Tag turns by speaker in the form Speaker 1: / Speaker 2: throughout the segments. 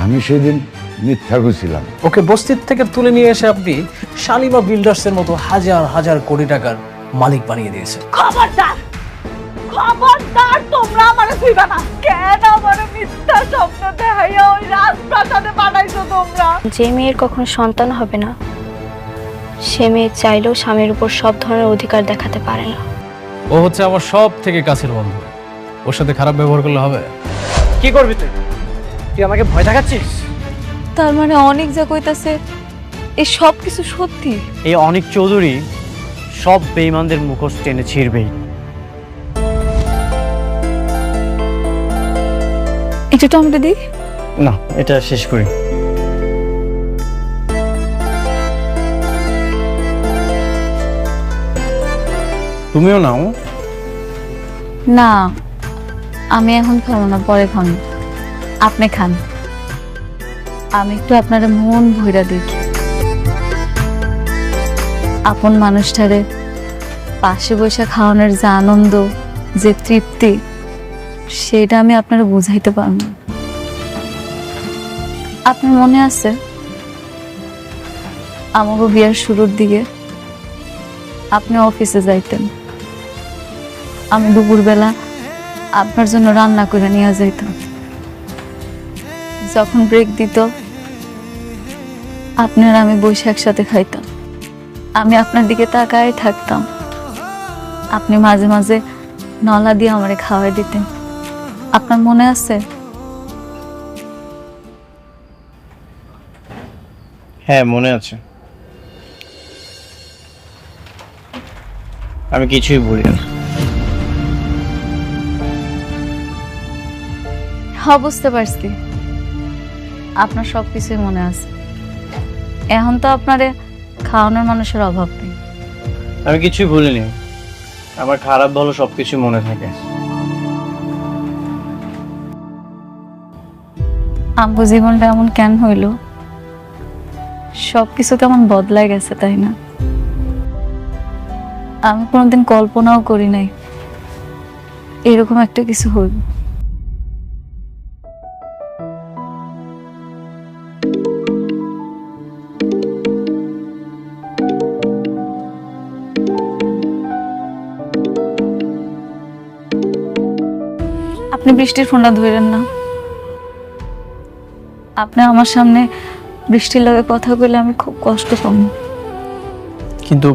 Speaker 1: আমি সেদিন মিথ্যা কইছিলাম।
Speaker 2: ওকে বস্তির থেকে তুলে নিয়ে এসে আপনি শালিমা বিল্ডার্সের মতো হাজার হাজার কোটি টাকার মালিক বানিয়ে দিয়েছেন।
Speaker 3: খবরদার, খবরদার, তোমরা আমারে ছুঁইবা না। কেন আমারে মিথ্যা স্বপ্ন দেখাইয়া ওই রাজপ্রাসাদে পাঠাইছো তোমরা?
Speaker 4: যে মেয়ের কখনো সন্তান হবে না, সে মেয়ে চাইলেও স্বামীর উপর সব ধরনের অধিকার দেখাতে পারে না।
Speaker 2: ও হচ্ছে আমার সব থেকে কাছের বন্ধু, ওর সাথে খারাপ ব্যবহার করলে হবে?
Speaker 5: কি করবি তুই? তুই আমাকে ভয় দেখাচ্ছিস?
Speaker 3: তার মানে অনেক যা কইতাছে এই সব কিছু সত্যি?
Speaker 5: এই অনিক চৌধুরী সব বেঈমানদের মুখোশ টেনে ছিঁড়বেই।
Speaker 3: একটু টমেটো দি।
Speaker 5: না, এটা শেষ করি। তুমিও নাও।
Speaker 3: না, আমি এখন খাবো না, পরে খান। আপনি খান, আমি একটু আপনার মন ভইরা দেখি। আপন মানুষটারে পাশে বসে খাওয়ানোর যে আনন্দ, যে তৃপ্তি, সেটা আমি আপনারা বুঝাইতে পারব না। আপনার মনে আছে আমাকে বিয়ার শুরুর দিকে আপনি অফিসে যাইতেন, আমি দুপুরবেলা আপনার জন্য রান্না করে নিয়ে যাইতাম। যখন ব্রেক দিত আপনার আমি বসে একসাথে খাইতাম। আমি আপনার দিকে তাকায় থাকতাম, আপনি মাঝে মাঝে নলা দিয়ে আমারে খাওয়াই দিতেন। আপনার মনে আছে?
Speaker 5: হ্যাঁ, মনে আছে। আমি কিছুই ভুলি না।
Speaker 3: হ্যাঁ, বুঝতে পারছি, আপনার সবকিছুই মনে আছে। এখন তো আপনারে খাওয়ানোর মানুষের অভাব নেই।
Speaker 5: আমি কিছুই ভুলিনি। আমার খারাপ ভালো সবকিছু মনে থাকে।
Speaker 3: আম্বু জীবনটা এমন কেন হইল? সবকিছু কেমন বদলায় গেছে, তাই না? আমি কোনোদিন কল্পনাও করি নাই এরকম একটা কিছু হইল। আপনি বৃষ্টির ফোনটা ধরেন না। আপনি আমার সামনে বৃষ্টির লগে কথা বলে আমি খুব কষ্ট পাবো।
Speaker 5: কিন্তু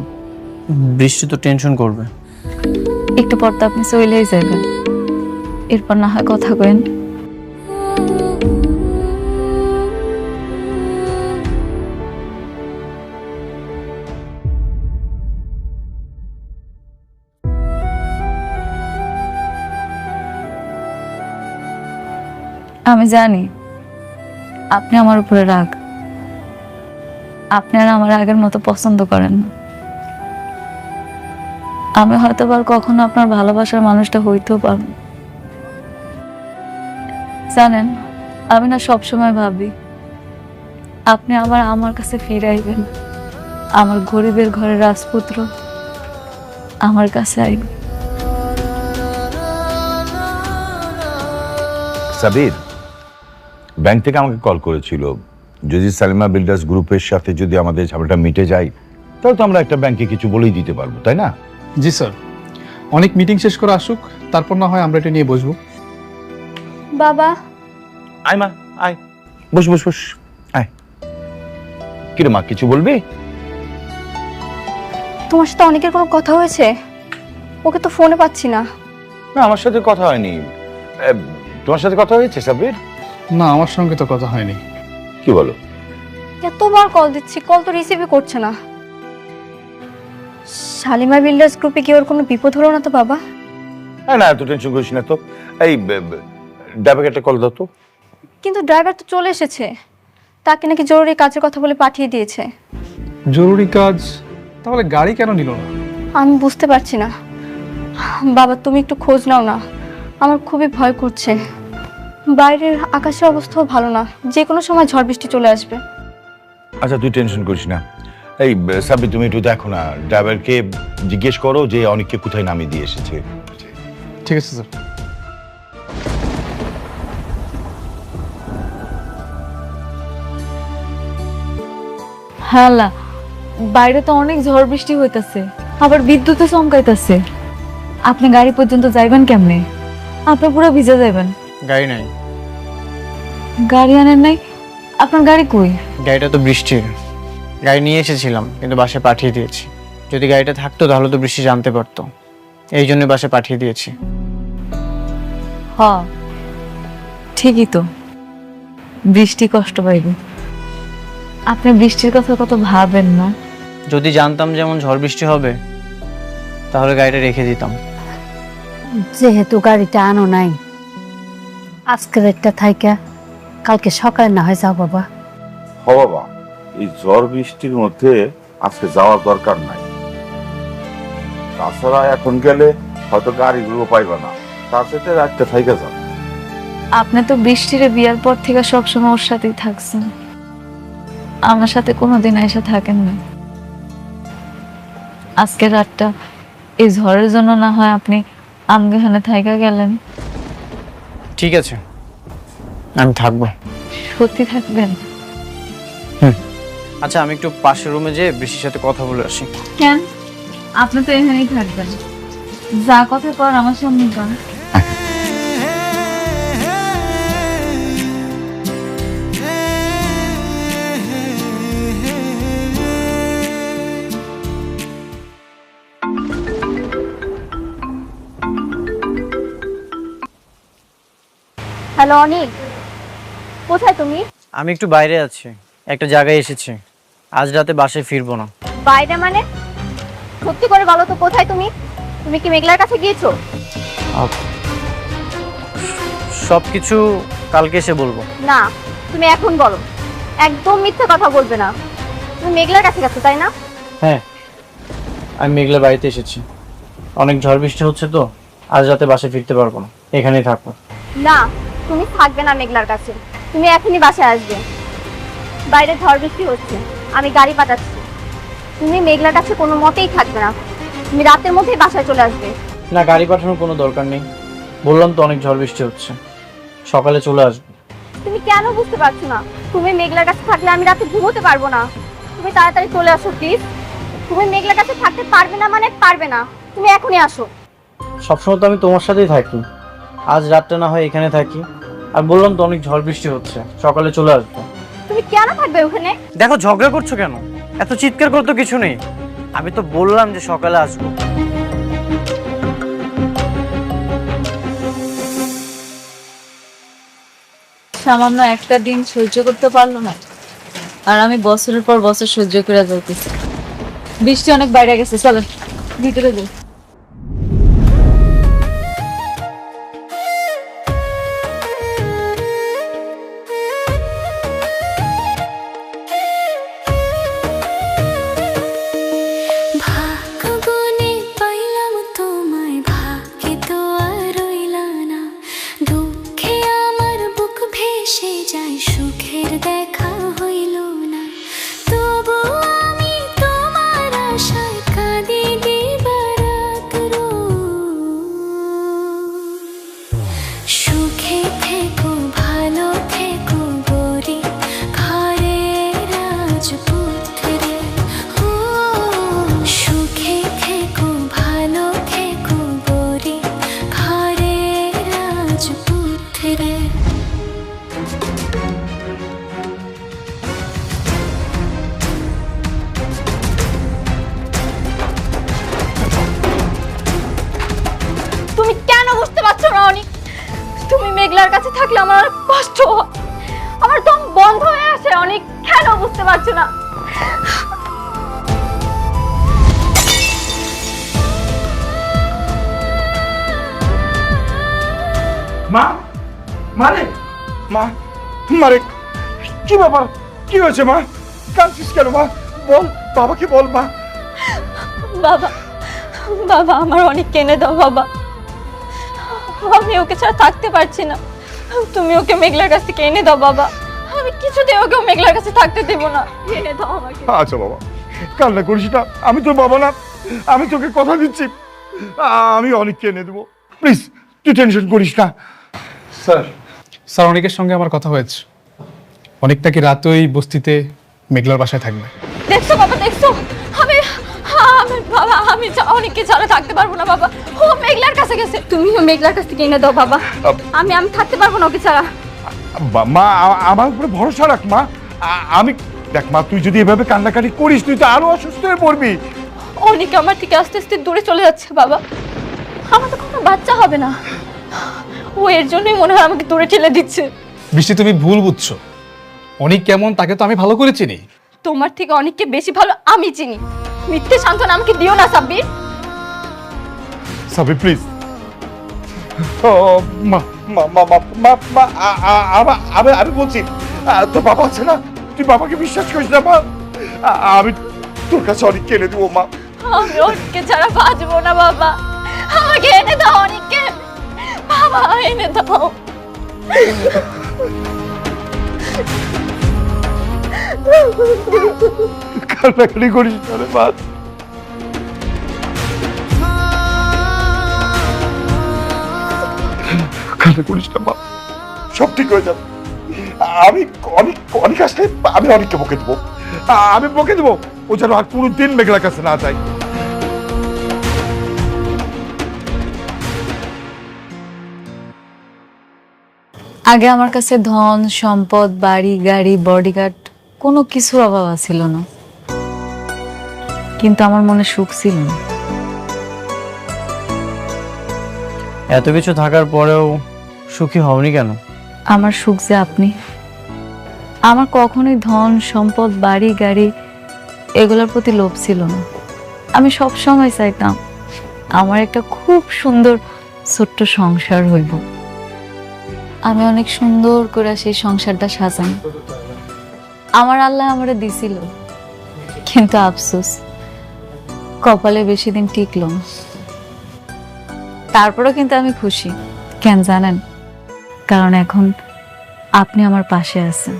Speaker 5: বৃষ্টি তো টেনশন করবে।
Speaker 3: একটু পর তো আপনি চলেই যাবেন, এরপর না হয় কথা কইন। আমি জানি আপনি আমার উপরে রাগ, আপনি আর আমার আগের মতো পছন্দ করেন না। আমি হয়তো আর কখনো আপনার ভালোবাসার মানুষটা হইতেও পারব। জানেন, আমি না সবসময় ভাবি আপনি আবার আমার কাছে ফিরে আইবেন, আমার গরিবের ঘরের রাজপুত্র আমার কাছে আইবে।
Speaker 1: সাবির ব্যাংক থেকে আমাকে কল করেছিল, যদি সালিমা বিল্ডার্স গ্রুপের সাথে যদি আমাদের ঝামেলাটা মিটে যায় তাহলে তো আমরা একটা ব্যাংকে কিছু বলেই দিতে পারবো, তাই না?
Speaker 6: জি স্যার, অনেক মিটিং শেষ করে আসুক, তারপর না হয় আমরা এটা নিয়ে বসবো।
Speaker 4: বাবা,
Speaker 1: আয় মা, আয়, বস বস বস, আয়। কিরে মা, কিছু বলবি?
Speaker 4: তোমার সাথে অনেকের কোনো কথা হয়েছে? ওকে তো ফোনে পাচ্ছি না।
Speaker 1: না, আমার সাথে কথা হয়নি। তোমার সাথে কথা হয়েছে সাবির?
Speaker 6: না, আমার সঙ্গে তো কথা হয়নি।
Speaker 1: কি বলো?
Speaker 4: এতবার কল দিচ্ছি, কল তো রিসিভই করছে না। শালিমা বিল্ডার্স গ্রুপে কি ওর কোনো বিপদ হলো না তো বাবা?
Speaker 1: না, এত টেনশন করিস না তো। এই ডাবে একটা কল দাও তো।
Speaker 4: কিন্তু ড্রাইভার তো চলে এসেছে, তাকে নাকি জরুরি কাজের কথা বলে পাঠিয়ে দিয়েছে।
Speaker 6: জরুরি কাজ? তাহলে গাড়ি কেন নিল না?
Speaker 4: আমি বুঝতে পারছি না বাবা, তুমি একটু খোঁজ নাও না, আমার খুবই ভয় করছে। বাইরের আকাশের অবস্থাও ভালো না, যে কোনো সময় ঝড় বৃষ্টি চলে আসবে।
Speaker 1: আচ্ছা, তুই টেনশন করিস না। এই সাবির, তুমি একটু দেখো না, ড্রাইভারকে জিজ্ঞেস করো যে অনেককে কোথায় নামিয়ে দিয়ে এসেছে।
Speaker 6: ঠিক আছে স্যার।
Speaker 3: হালা, বাইরে তো অনেক ঝড় বৃষ্টি হইতাছে, আবার বিদ্যুৎও চমকাইতাছে। আপনি গাড়ি পর্যন্ত যাইবেন কেমনে? আপনি পুরো ভিজে যাবেন।
Speaker 5: গাড়ি নাই।
Speaker 3: গাড়ি আনেন নাই? আপনার গাড়ি কই?
Speaker 5: গাড়িটা তো বৃষ্টির। গাড়ি নিয়ে এসেছিলাম কিন্তু বাসায় পাঠিয়ে দিয়েছি। যদি গাড়িটা থাকতো তাহলে তো বৃষ্টি জানতে পারতো, এই জন্য বাসায় পাঠিয়ে দিয়েছি।
Speaker 3: হ, ঠিকই তো, বৃষ্টি কষ্ট পাইবে। আপনি বৃষ্টির কথা কত ভাবেন না?
Speaker 5: যদি জানতাম যেমন ঝড় বৃষ্টি হবে তাহলে গাড়িটা রেখে দিতাম।
Speaker 7: যেহেতু গাড়িটা আনো নাই, আজকের একটা থাইকা কালকে সকালে না হয় যাও বাবা।
Speaker 1: হ বাবা, এই ঝড় বৃষ্টির মধ্যে আজকে যাওয়ার দরকার নাই। তাছাড়া এখন গেলে হয়তো গাড়িগুলো পাইবা না, তার সাথে রাতটা থাইকা যাও।
Speaker 3: আপনি তো বৃষ্টির বিয়ার পর থেকে সবসময় ওর সাথেই থাকছেন, আমার সাথে কোনোদিন এসে থাকেন না। আজকের রাতটা এই ঝড়ের জন্য না হয় আপনি আমগাহানে থাইকা গেলেন।
Speaker 5: ঠিক আছে, আমি থাকবো।
Speaker 3: সত্যি থাকবেন?
Speaker 5: আচ্ছা, আমি একটু পাশের রুমে যেয়ে বৃষ্টির সাথে কথা বলে আসি।
Speaker 3: কেন? আপনি তো এখানেই থাকবেন, যা কথা কর আমার সামনে কর।
Speaker 4: হ্যালো অনিক, কোথায় তুমি?
Speaker 5: আমি একটু বাইরে আছি, একটা জায়গায় এসেছি। আজ রাতে বাসায় ফিরবো না।
Speaker 4: বাইরে মানে? সত্যি করে বলো তো কোথায় তুমি? তুমি কি মেঘলার কাছে গিয়েছো?
Speaker 5: সবকিছু কালকে এসে বলবো।
Speaker 4: না, তুমি এখন বলো। একদম মিথ্যে কথা বলবে না। তুমি মেঘলার কাছে গেছো তাই না?
Speaker 5: হ্যাঁ, আমি মেঘলার বাড়িতে এসেছি। অনেক ঝড় বৃষ্টি হচ্ছে তো আজ রাতে বাসায় ফিরতে পারবো না, এখানেই থাকবো।
Speaker 4: না, তুমি থাকবে না মেঘলার কাছে। তুমি এখনই বাসায় আসবে। বাইরে ঝড় বৃষ্টি হচ্ছে, আমি গাড়ি পাঠাচ্ছি। তুমি মেঘলার কাছে কোনো মতেই থাকবে না। তুমি রাতের মধ্যেই বাসায় চলে আসবে।
Speaker 5: না, গাড়ি পাঠানোর কোনো দরকার নেই। বললাম তো অনেক ঝড় বৃষ্টি হচ্ছে, সকালে চলে আসবো।
Speaker 4: তুমি কেন বুঝতে পারছো না? তুমি মেঘলার কাছে থাকলে আমি রাতে ঘুমোতে পারবো না। তুমি তাড়াতাড়ি চলে আসো প্লিজ। তুমি মেঘলার কাছে থাকতে পারবে না মানে পারবে না। তুমি এখনই আসো।
Speaker 5: সবসময় তো আমি তোমার সাথেই থাকি, আজ রাতটা না হয় এখানে থাকি। আর বললাম তো অনেক ঝড় বৃষ্টি হচ্ছে, সকালে চলে আসবো।
Speaker 4: তুমি কেন থাকবে ওখানে?
Speaker 5: দেখো, ঝগড়া করছো কেন? এত চিৎকার করতে তো কিছু নেই। আমি তো বললাম যে সকালে আসবো।
Speaker 3: সামান্য একটা দিন সহ্য করতে পারলো না, আর আমি বছরের পর বছর সহ্য করে যাইতেছি। বৃষ্টি অনেক বাইরে গেছে, চলেন ভিতরে যাই।
Speaker 8: ভাগ্যগুণে পাইলাম তোমায়, ভাগ্যে তো আর রইলা না। দুঃখে আমার বুক ভেসে যায়, সুখের দেখা হইল না। তবু আমি তোমার আশায় কাঁদি দিবারাত রোজ। সুখে থেকো, ভালো থেকো গরি ঘরে রাজপুত্রে। ও সুখে থেকো, ভালো থেকো গরি ঘরে রাজপুত্রে।
Speaker 4: তুমি কেন বুঝতে পারছো না অনিক? তুমি মেঘলার কাছে থাকলে আমার অনেক কষ্ট হয়। আমার দম বন্ধ হয়ে আসে অনিক। কেন বুঝতে পারছো না?
Speaker 9: মা, মারে, মা, মারে, কি ব্যাপার? কি হয়েছে মা? কাঁদছিস কেন মা? বল, বাবাকে বল মা।
Speaker 4: বাবা, বাবা আমার অনেক কেনে দাও বাবা। আমি ওকে ছাড়া থাকতে পারছি না। তুমি ওকে মেঘলার কাছ থেকে এনে দাও বাবা। আমি কিছুতেই ওকে মেঘলার কাছে থাকতে দেব না। এনে দাও আমাকে।
Speaker 9: আচ্ছা বাবা, কান্না করিস না। আমি তো বাবা না, আমি তোকে কথা দিচ্ছি, আমি অনেককে এনে দেবো। প্লিজ, তুই টেনশন করিস না।
Speaker 6: স্যার অনেকের সঙ্গে আমার কথা হয়েছে, অনেকটা কি রাত ওই বস্তিতে মেঘলার বাসায় থাকবে।
Speaker 4: দেখছো বাবা, দেখছো? আমি আমি বাবা, আমি অনেককে ছাড়া থাকতে পারবো না বাবা। ও মেঘলার কাছে গেছে, তুমিও মেঘলার কাছ থেকে এনে দাও বাবা। আমি থাকতে পারবো না ওকে ছাড়া।
Speaker 9: মা আমার উপরে ভরসা রাখ মা। আমি দেখ মা, তুই যদি এভাবে কান্নাকাটি করিস তুই তো আরো অসুস্থ হয়ে পড়বি।
Speaker 4: অনেক আমার থেকে আস্তে আস্তে দূরে চলে যাচ্ছে বাবা। আমার তো কোনো বাচ্চা হবে না, ও এর জন্যই মনে হয় আমাকে দূরে ঠেলে দিচ্ছে।
Speaker 6: বৃষ্টি, তুমি ভুল বুঝছো। অনেক কেমন তাকে তো আমি ভালো করে চিনি।
Speaker 4: তোমার থেকে অনেককে বেশি ভালো আমি চিনি। মিথ্যে সান্ত্বনা আমাকে দিও না সাব্বির।
Speaker 9: সাবি প্লিজ। মা মা মা মা মা মা আমি বলছি, তোর বাবা আছে না, তুই বাবাকে বিশ্বাস করিস না মা। আমি তোর কাছে অনেক এনে দেবো মা।
Speaker 4: আমি অনেককে ছাড়া বাঁচবো না বাবা, আমাকে এনে দাও অনেককে, বাবা এনে দাও।
Speaker 9: কান্নাকাটি করিস না রে মা। কান্না করিস না মা, সব ঠিক হয়ে যাবে। আমি অনেক আসলে আমি অনেককে বকে দেবো, আমি বকে দেবো, ও যেন আর পুরো দিন মেঘলার কাছে না যায়।
Speaker 3: আগে আমার কাছে ধন সম্পদ, বাড়ি গাড়ি, বডিগার্ড কোনো কিছুর অভাব ছিল না, কিন্তু আমার মনে সুখ ছিল না।
Speaker 5: এত কিছু থাকার পরেও সুখী হওনি কেন?
Speaker 3: আমার সুখ যে আপনি। আমার কখনোই ধন সম্পদ, বাড়ি গাড়ি এগুলোর প্রতি লোভ ছিল না। আমি সব সময় চাইতাম আমার একটা খুব সুন্দর ছোট্ট সংসার হইব। আমি অনেক সুন্দর করে সেই সংসারটা সাজাই। আমার আল্লাহ আমারে দিছিল, কিন্তু আফসোস কপালে বেশি দিন টিকলো না। তারপরেও কিন্তু আমি খুশি, কেন জানেন? কারণ এখন আপনি আমার পাশে আছেন,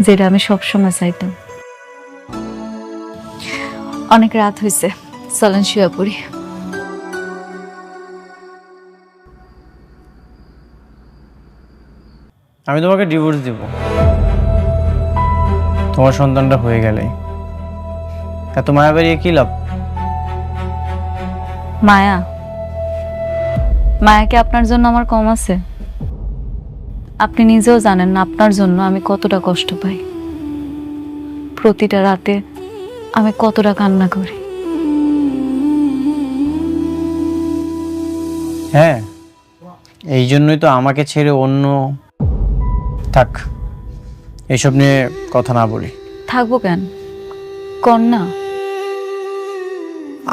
Speaker 3: যেটা আমি সবসময় চাইতাম। অনেক রাত হয়েছে, চলেন শুয়ে পড়ি।
Speaker 5: আমি তোমাকে ডিভোর্স দিব তোমার সন্তানটা হয়ে গেলে। এত মায়া বাড়িয়ে কি লাভ?
Speaker 3: মায়া? মায়া কি আপনার জন্য আমার কম আছে? আপনি নিজেও জানেন না আপনার জন্য আমি কতটা কষ্ট পাই। প্রতিটা রাতে আমি কতটা কান্না করি।
Speaker 5: হ্যাঁ, এই জন্যই তো আমাকে ছেড়ে অন্য। থাক, এসব নিয়ে কথা না বলি।
Speaker 3: থাকবো কেন, কন্যা?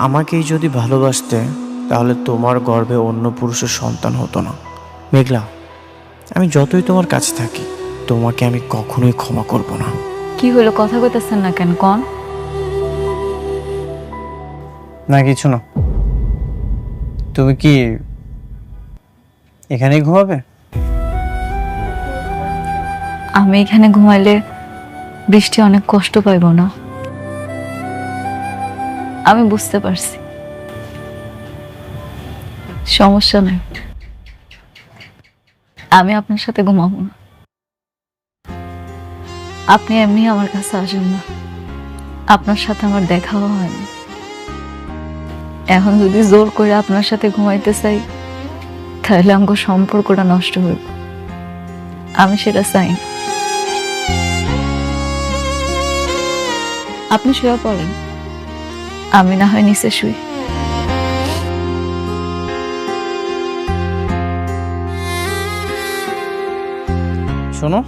Speaker 5: আমাকেই যদি ভালোবাসতে তাহলে তোমার গর্ভে অন্য পুরুষের সন্তান হতো না। মেঘলা, আমি যতই তোমার কাছে থাকি তোমাকে আমি কখনোই ক্ষমা করব না।
Speaker 3: কি হলো, কথা কইতেছেন না কেন? কন।
Speaker 5: না কিছু না। তুমি কি এখানেই ঘুমাবে?
Speaker 3: আমি এখানে ঘুমাইলে বৃষ্টি অনেক কষ্ট পাইব না? আমি বুঝতে পারছি, সমস্যা নাই। আমি আপনার সাথে ঘুমাবো না। আপনি এমনি আমার কাছে আসেন না, আপনার সাথে আমার দেখাও হয়নি। এখন যদি জোর করে আপনার সাথে ঘুমাইতে চাই তাহলে আমার সম্পর্কটা নষ্ট হইব। আমি সেটা চাই না। আপনি শুয়ে পড়েন, আমি না হয় নিচে শুই।
Speaker 5: শোনো,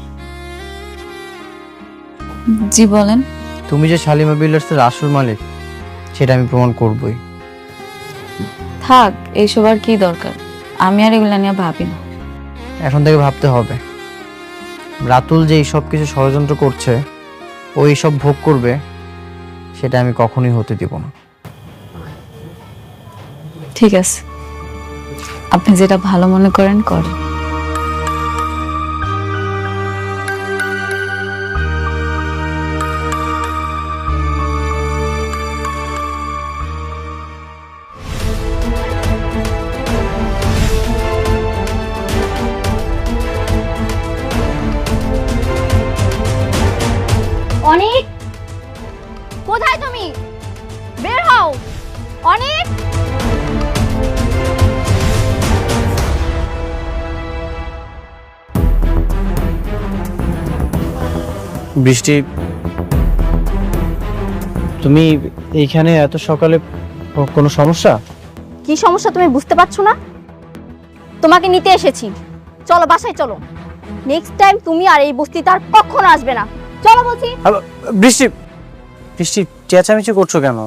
Speaker 3: জি বলেন।
Speaker 5: তুমি যে শালিমা বিল্ডার্সের আসল মালিক সেটা আমি প্রমাণ করবই।
Speaker 3: থাক, এইসব আর কি দরকার, আমি আর এগুলা নিয়ে ভাবি না।
Speaker 5: এখন থেকে ভাবতে হবে। রাতুল যে সব কিছু ষড়যন্ত্র করছে, ও সব ভোগ করবে, সেটা আমি কখনোই হতে দিব না।
Speaker 3: ঠিক আছে, আপনি যেটা ভালো মনে করেন করেন।
Speaker 7: অনেক
Speaker 5: বৃষ্টি, তুমি এইখানে এত সকালে কোনো সমস্যা?
Speaker 4: কি সমস্যা তুমি বুঝতে পারছো না? তোমাকে নিতে এসেছি, চলো বাসায় চলো। নেক্সট টাইম তুমি আর এই বস্তিতে আর কখনো আসবে না। চলো বলছি।
Speaker 5: বৃষ্টি, বৃষ্টি চেঁচামেচি করছো কেন?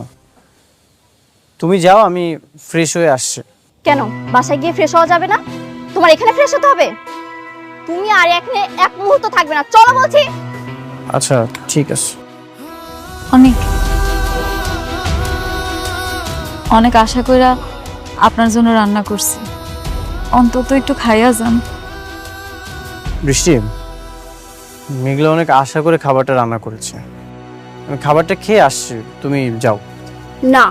Speaker 5: তুমি যাও, আমি ফ্রেশ হয়ে আসছি।
Speaker 4: কেন বাসায় গিয়ে ফ্রেশ হওয়া যাবে না? তোমার এখানে ফ্রেশ হতে হবে? তুমি আর এখানে এক মুহূর্ত থাকবে না, চলো বলছি।
Speaker 5: আচ্ছা ঠিক আছে।
Speaker 3: অনেক অনেক আশা কইরা আপনার জন্য রান্না করছি, অন্তত একটু খাইয়া যান।
Speaker 5: বৃষ্টি, মেঘলা অনেক আশা করে খাবারটা রান্না করেছে, আমি খাবারটা খেয়ে আসছি, তুমি যাও।
Speaker 4: না,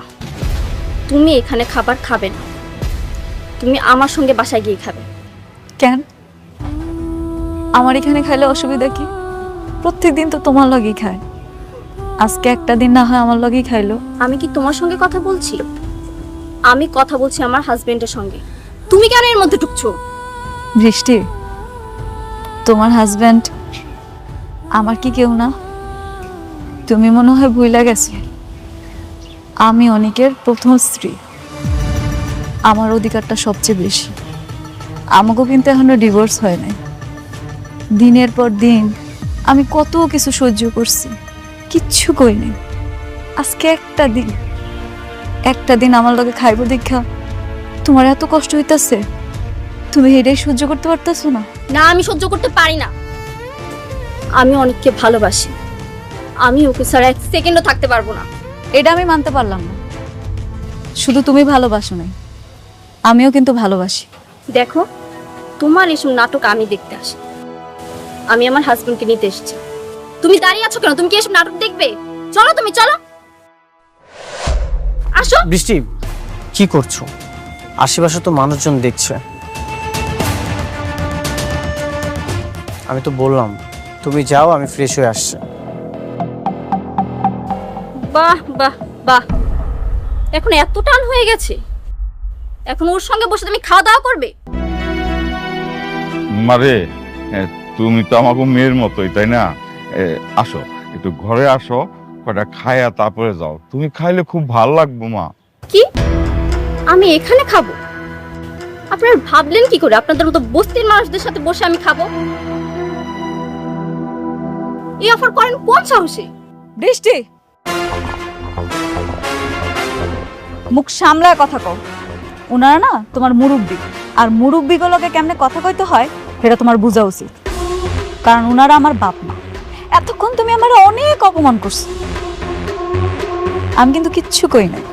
Speaker 4: তুমি এখানে খাবার খাবে না, তুমি আমার সঙ্গে বাসায় গিয়ে খাবে।
Speaker 3: কেন? আমার এখানে খাইলে অসুবিধা কি? প্রত্যেকদিন তো তোমার লগেই খায়, আজকে একটা দিন না হয় আমার লগেই খাইলো।
Speaker 4: আমি কি তোমার সঙ্গে কথা বলছি? আমি কথা বলছি আমার হাজবেন্ডের সঙ্গে। তুমি কেন এর মধ্যে ঢুকছো?
Speaker 3: বৃষ্টি, তোমার হাজবেন্ড আমার কি কেউ না? তুমি মনে হয় ভুইলা গেছো, আমি অনেকের প্রথম স্ত্রী, আমার অধিকারটা সবচেয়ে বেশি। আমাকেও কিন্তু এখনো ডিভোর্স হয় নাই। দিনের পর দিন আমি কত কিছু সহ্য করছি, কিচ্ছু কই নাই। আজকে একটা দিন আমার লগে খাইব দেখা তোমার এত কষ্ট হইতাছে, তুমি এটাই সহ্য করতে পারতেছো না?
Speaker 4: না, আমি সহ্য করতে পারি না। আমি অনেককে ভালোবাসি, আমি ওকে ছাড়া এক সেকেন্ডও থাকতে পারবো না।
Speaker 3: এটা আমি মানতে পারলাম না। শুধু তুমি ভালোবাসো নাই, আমিও কিন্তু ভালোবাসি।
Speaker 4: দেখো, তোমার এসব নাটক আমি দেখতে আসি, আমি আমার হাজবেন্ডকে নিতে এসেছি। তুমি দাঁড়িয়ে আছো কেন? তুমি কি এসব নাটক দেখবে? চলো, তুমি চলো, আসো।
Speaker 5: বৃষ্টি, কি করছো? আশেপাশে তো মানুষজন দেখছে। আমি তো বললাম তুমি যাও, আমি ফ্রেশ হয়ে আসছি।
Speaker 4: বাহ বাহ বাহ, এখন এত টান হয়ে গেছে, এখন ওর সঙ্গে বসে তুমি খাওয়া দাওয়া করবে?
Speaker 1: মারে, তুমি তো আমাকে মেয়ের মতোই, তাই না? আসো, একটু ঘরে আসো, কটা খায়া তারপরে যাও। তুমি খাইলে খুব ভালো লাগবে মা।
Speaker 4: কি? আমি এখানে খাবো? আপনারা ভাবলেন কি করে আপনাদের মতো বস্তির মানুষদের সাথে বসে আমি খাবো? এই অফার করেন কোন সাহসে?
Speaker 3: বৃষ্টি, মুখ সামলায় কথা কও। ওনারা না তোমার মুরব্বী, আর মুরব্বীগুলোকে কেমনে কথা কইতে হয় সেটা তোমার বোঝা উচিত, কারণ ওনারা আমার বাপ মা। এতক্ষণ তুমি আমার অনেক অপমান করছো, আমি কিন্তু কিচ্ছু কই নাই।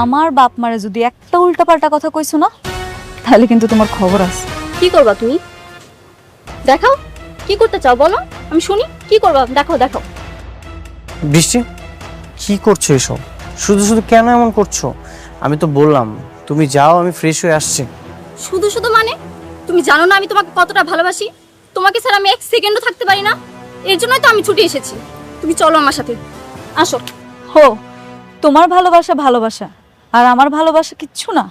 Speaker 3: আমার বাপ মারে যদি একটা উল্টাপাল্টা কথা কইছো না, তাহলে কিন্তু তোমার খবর আছে।
Speaker 4: কি করবা তুমি? দেখাও, কি করতে চাও বলো, আমি শুনি। কি করবা? দেখাও দেখাও।
Speaker 5: বৃষ্টি, কি করছো এসব? শুধু শুধু কেন এমন করছো? আমি তো বললাম তুমি যাও, আমি ফ্রেশ হয়ে আসছি।
Speaker 4: শুধু শুধু মানে? তুমি জানো না আমি তোমাকে কতটা ভালোবাসি? তোমাকে ছাড়া আমি এক সেকেন্ডও থাকতে পারি না, এর জন্যই তো আমি ছুটে এসেছি। তুমি চলো আমার সাথে, আসো।
Speaker 3: হো, তোমার ভালোবাসা ভালোবাসা, আর আমার ভালোবাসা কিচ্ছু না।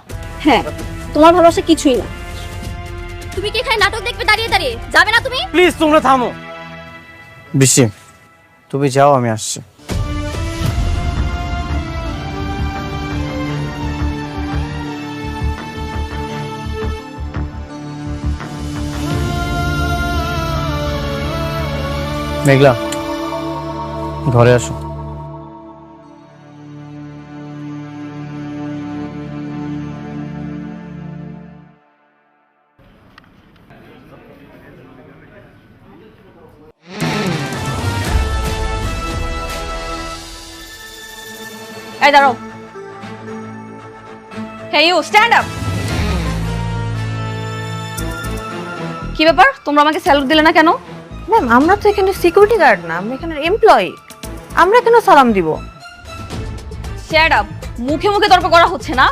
Speaker 4: হ্যাঁ, তোমার ভালোবাসা কিছুই না। তুমি কি এখানে নাটক দেখবে দাঁড়িয়ে দাঁড়িয়ে? যাবে না তুমি?
Speaker 5: প্লিজ তোমরা থামো। বৃষ্টি, তুমি যাও, আমি আসছি। মেঘলা, ঘরে আসো।
Speaker 4: এই দাঁড়াও। Hey you, stand up. কি ব্যাপার, তোমরা আমাকে স্যালুট দিলে না কেন?
Speaker 10: ম্যাম, আমরা তো এখানে সিকিউরিটি গার্ড না, আমরা এখানে এমপ্লয়ি, আমরা কেন সালাম দিব?
Speaker 4: Stand up. মুখে মুখে তর্ক করা হচ্ছে না।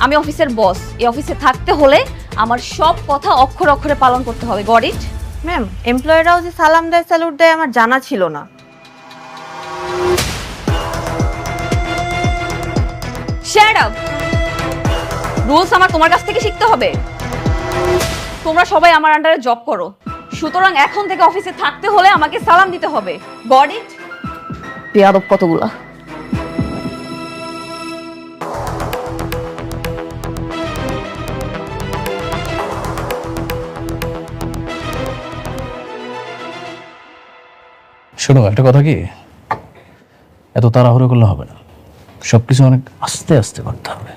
Speaker 4: আমি অফিসের বস, এই অফিসে থাকতে হলে আমার সব কথা অক্ষরে অক্ষরে পালন করতে হবে। Got it?
Speaker 10: ম্যাম, এমপ্লয়িরাও যে সালাম দেয়, স্যালুট দেয়, আমার জানা ছিল না।
Speaker 4: Shut up. রুলস আমার তোমার কাছ থেকে শিখতে হবে? তোমরা সবাই আমার আন্ডারে জব করো,
Speaker 10: সুতরাং এখন থেকে অফিসে থাকতে হলে আমাকে সালাম দিতে হবে। Got it? বেয়াদব কতগুলা।
Speaker 2: শোনো, একটা কথা কি, এত তাড়াহুড়ো করলে হবে না, সবকিছু অনেক আস্তে আস্তে করতে হবে।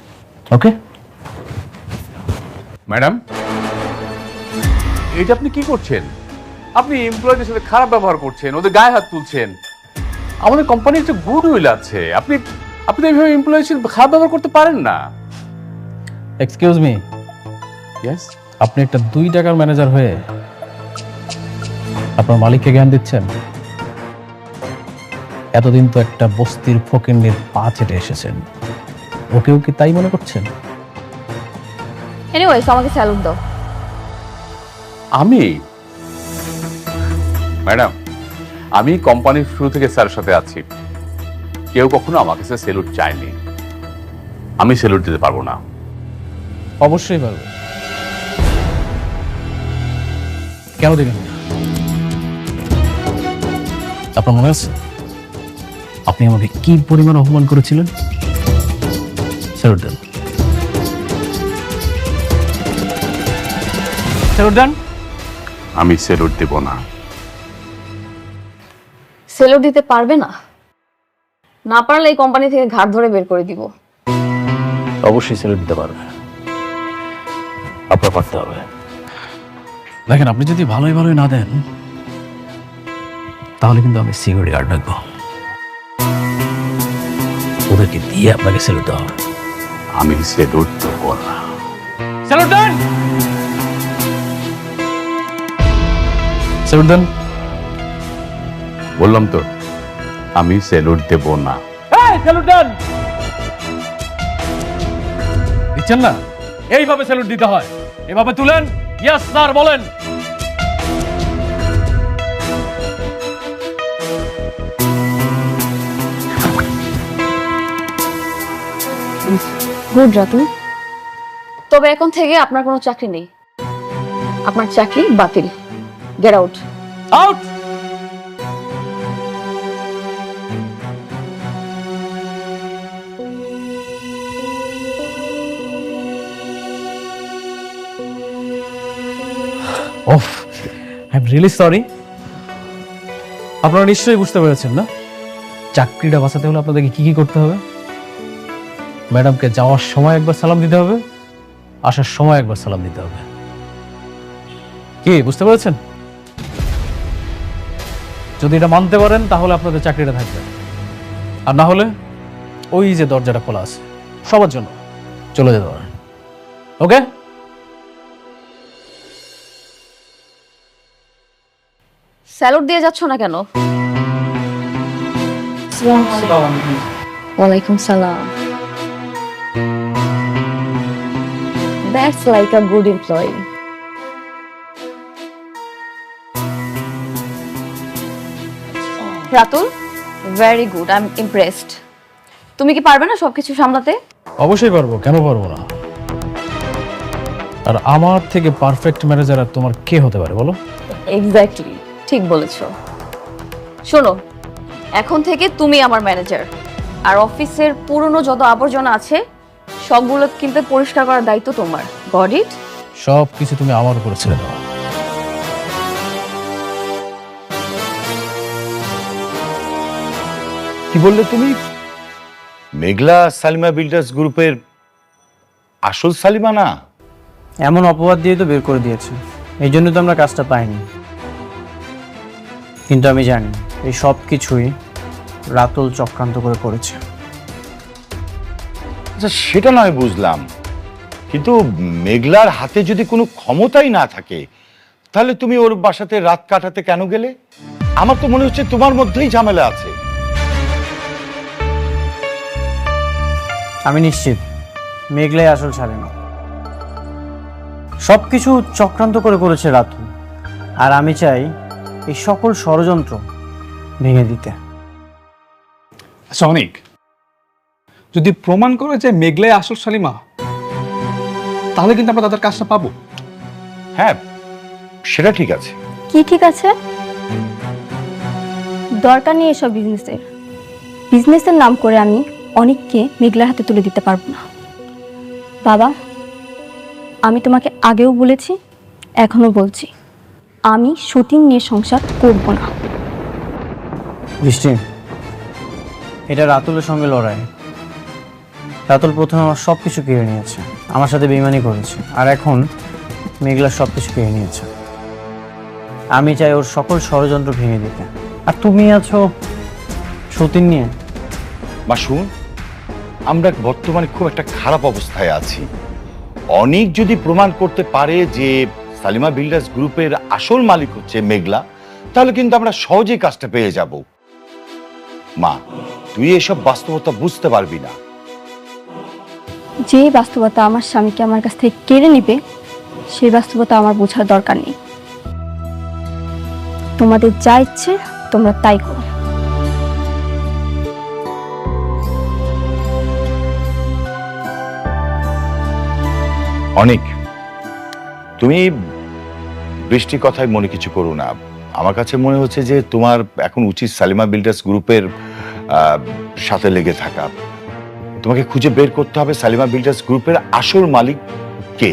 Speaker 2: ওকে
Speaker 11: ম্যাডাম, এটা আপনি কি করছেন? আপনি এমপ্লয়ীদের সাথে খারাপ ব্যবহার করছেন, ওদের গায়ে হাত তুলছেন। আমাদের কোম্পানির একটা গুড উইল আছে, আপনি আপনি এইভাবে এমপ্লয়ীর সাথে খারাপ ব্যবহার করতে পারেন না।
Speaker 2: এক্সকিউজ মি,
Speaker 11: ইয়েস,
Speaker 2: আপনি একটা 2 টাকার ম্যানেজার হয়ে আপনার মালিককে জ্ঞান দিচ্ছেন? এতদিন তো একটা বস্তির ফকিন্নির পা চেটে এসেছেন, ওকেও কি তাই মনে করছেন?
Speaker 10: এনিওয়েজ, আমাকে স্যালুট দাও।
Speaker 11: আমি ম্যাডাম, আমি কোম্পানির শুরু থেকে স্যারের সাথে আছি, কেউ কখনো আমার কাছে স্যালুট চায়নি, আমি স্যালুট দিতে পারবো না।
Speaker 2: অবশ্যই পারবে। কেন দিবেন না? আপনার মনে আছে আপনি আমাকে কি পরিমাণ অপমান করেছিলেন? স্যালুট দেন, স্যালুট দেন।
Speaker 11: আমি স্যালুট দেব না।
Speaker 10: স্যালুট দিতে পারবে না? না পারলে এই কোম্পানি থেকে ঘাট ধরে বের করে দিব।
Speaker 2: অবশ্যই স্যালুট দিতে পারবে, আপনার পারতে হবে। দেখেন, আপনি যদি ভালোই ভালোই না দেন তাহলে কিন্তু আমি সিকিউরিটি গার্ড রাখবো, ওদেরকে দিয়ে আপনাকে স্যালুট দেওয়া হবে।
Speaker 11: আমি স্যালুট দেব না।
Speaker 2: স্যালুট দেন, স্যালুট দেন।
Speaker 11: বললাম তো, আমি স্যালুট দেব না।
Speaker 2: স্যালুট দেন। দিচ্ছেন না? এইভাবে স্যালুট দিতে হয়, এভাবে তুলেন, ইয়েস স্যার বলেন।
Speaker 10: গুড রাতুল, তবে এখন থেকে আপনার কোনো চাকরি নেই, আপনার চাকরি বাতিল। Get out.
Speaker 2: Out. Of, I am really sorry. আপনারা নিশ্চয়ই বুঝতে পেরেছেন না, চাকরিটা বাঁচাতে হলে আপনাদেরকে কি কি করতে হবে? ম্যাডামকে যাওয়ার সময় একবার সালাম দিতে হবে, আসার সময় একবার সালাম দিতে হবে। কি বুঝতে পেরেছেন? যদি এটা মানতে পারেন তাহলে আপনাদের চাকরিটা থাকবে, আর না হলে ওই যে দরজাটা খোলা আছে সবার জন্য, চলে যেতে পারেন। ওকে?
Speaker 10: স্যালুট দিয়ে যাচ্ছ না কেন? ওয়ালাইকুম সালাম। That's like a good employee. Ratul, very good. I'm impressed. তুমি কি পারবে না সবকিছু সামলাতে?
Speaker 2: অবশ্যই পারবো, কেন পারবো না? আর আমার থেকে পারফেক্ট ম্যানেজার আর তোমার কে হতে পারে বলো?
Speaker 10: এক্স্যাক্টলি, ঠিক বলেছো। শোনো, এখন থেকে তুমি আমার ম্যানেজার, আর অফিসের পুরনো যত আবর্জনা আছে সবগুলো কিন্তু পরিষ্কার করার দায়িত্ব তোমার। Got it?
Speaker 2: সব কিছু তুমি আমার উপরে ছেড়ে দাও।
Speaker 1: কি বললে তুমি? মেঘলা সালিমা বিল্ডার্স গ্রুপের আসল সালিমা না?
Speaker 5: এমন অপবাদ দিয়ে তো বের করে দিয়েছে, এই জন্য তো আমরা কাজটা পাইনি। কিন্তু আমি জানি এই সব কিছুই রাতুল চক্রান্ত করে করেছে।
Speaker 1: আচ্ছা, সেটা নয় বুঝলাম, কিন্তু মেঘলার হাতে যদি কোনো ক্ষমতাই না থাকে তাহলে তুমি ওর বাসাতে রাত কাটাতে কেন গেলে? আমার তো মনে হচ্ছে তোমার মধ্যেই ঝামেলা আছে।
Speaker 5: আমি নিশ্চিত মেঘলাই আসল সালিমা। সবকিছু চক্রান্ত করে করেছে রাতুল, আর আমি চাই এই সকল ষড়যন্ত্র ভেঙে দিতে।
Speaker 6: আচ্ছা অনেক, যদি প্রমাণ করে যে মেঘলাই আসল সালিমা, তাহলে কিন্তু আমরা তাদের কাজটা পাবো।
Speaker 1: হ্যাঁ, সেটা ঠিক আছে।
Speaker 4: কি ঠিক আছে? দরকার নেই এসব বিজনেসের। বিজনেসের নাম করে আমি অনেককে মেঘলার হাতে তুলে দিতে পারবো না। বাবা, আমি তোমাকে আগেও বলেছি, এখনো বলছি, আমি সতীন নিয়ে সংসার করব না।
Speaker 5: বৃষ্টি, এটা রাতুলের সঙ্গে লড়াই। রাতুল প্রথমে আমার সব কিছু কেড়ে নিয়েছে, আমার সাথে বেইমানি করেছে, আর এখন মেঘলা সব কিছু কেড়ে নিয়েছে। আমি চাই ওর সকল ষড়যন্ত্র ভেঙে দিতে, আর তুমি আছো সতীন নিয়ে।
Speaker 1: মা শুন, আমরা বর্তমানে খুব একটা খারাপ অবস্থায় আছি। অনেক যদি প্রমাণ করতে পারে যে সালিমা বিল্ডার্স গ্রুপের আসল মালিক হচ্ছে মেঘলা, তাহলে কিন্তু আমরা সহজেই কাজটা পেয়ে যাব। মা, তুই এসব বাস্তবতা বুঝতে পারবি না।
Speaker 4: যে বাস্তবতা আমার স্বামীকে আমার কাছ থেকে কেড়ে নিবে, সেই বাস্তবতা আমার বোঝার দরকার নেই। তোমাদের যা ইচ্ছে তোমরা তাই করো।
Speaker 1: অনেক, তুমি বৃষ্টির কথায় মনে কিছু করো না। আমার কাছে মনে হচ্ছে যে তোমার এখন উচিত সালিমা বিল্ডার্স গ্রুপের সাথে লেগে থাকা। তোমাকে খুঁজে বের করতে হবে সালিমা বিল্ডার্স গ্রুপের আসল মালিক কে।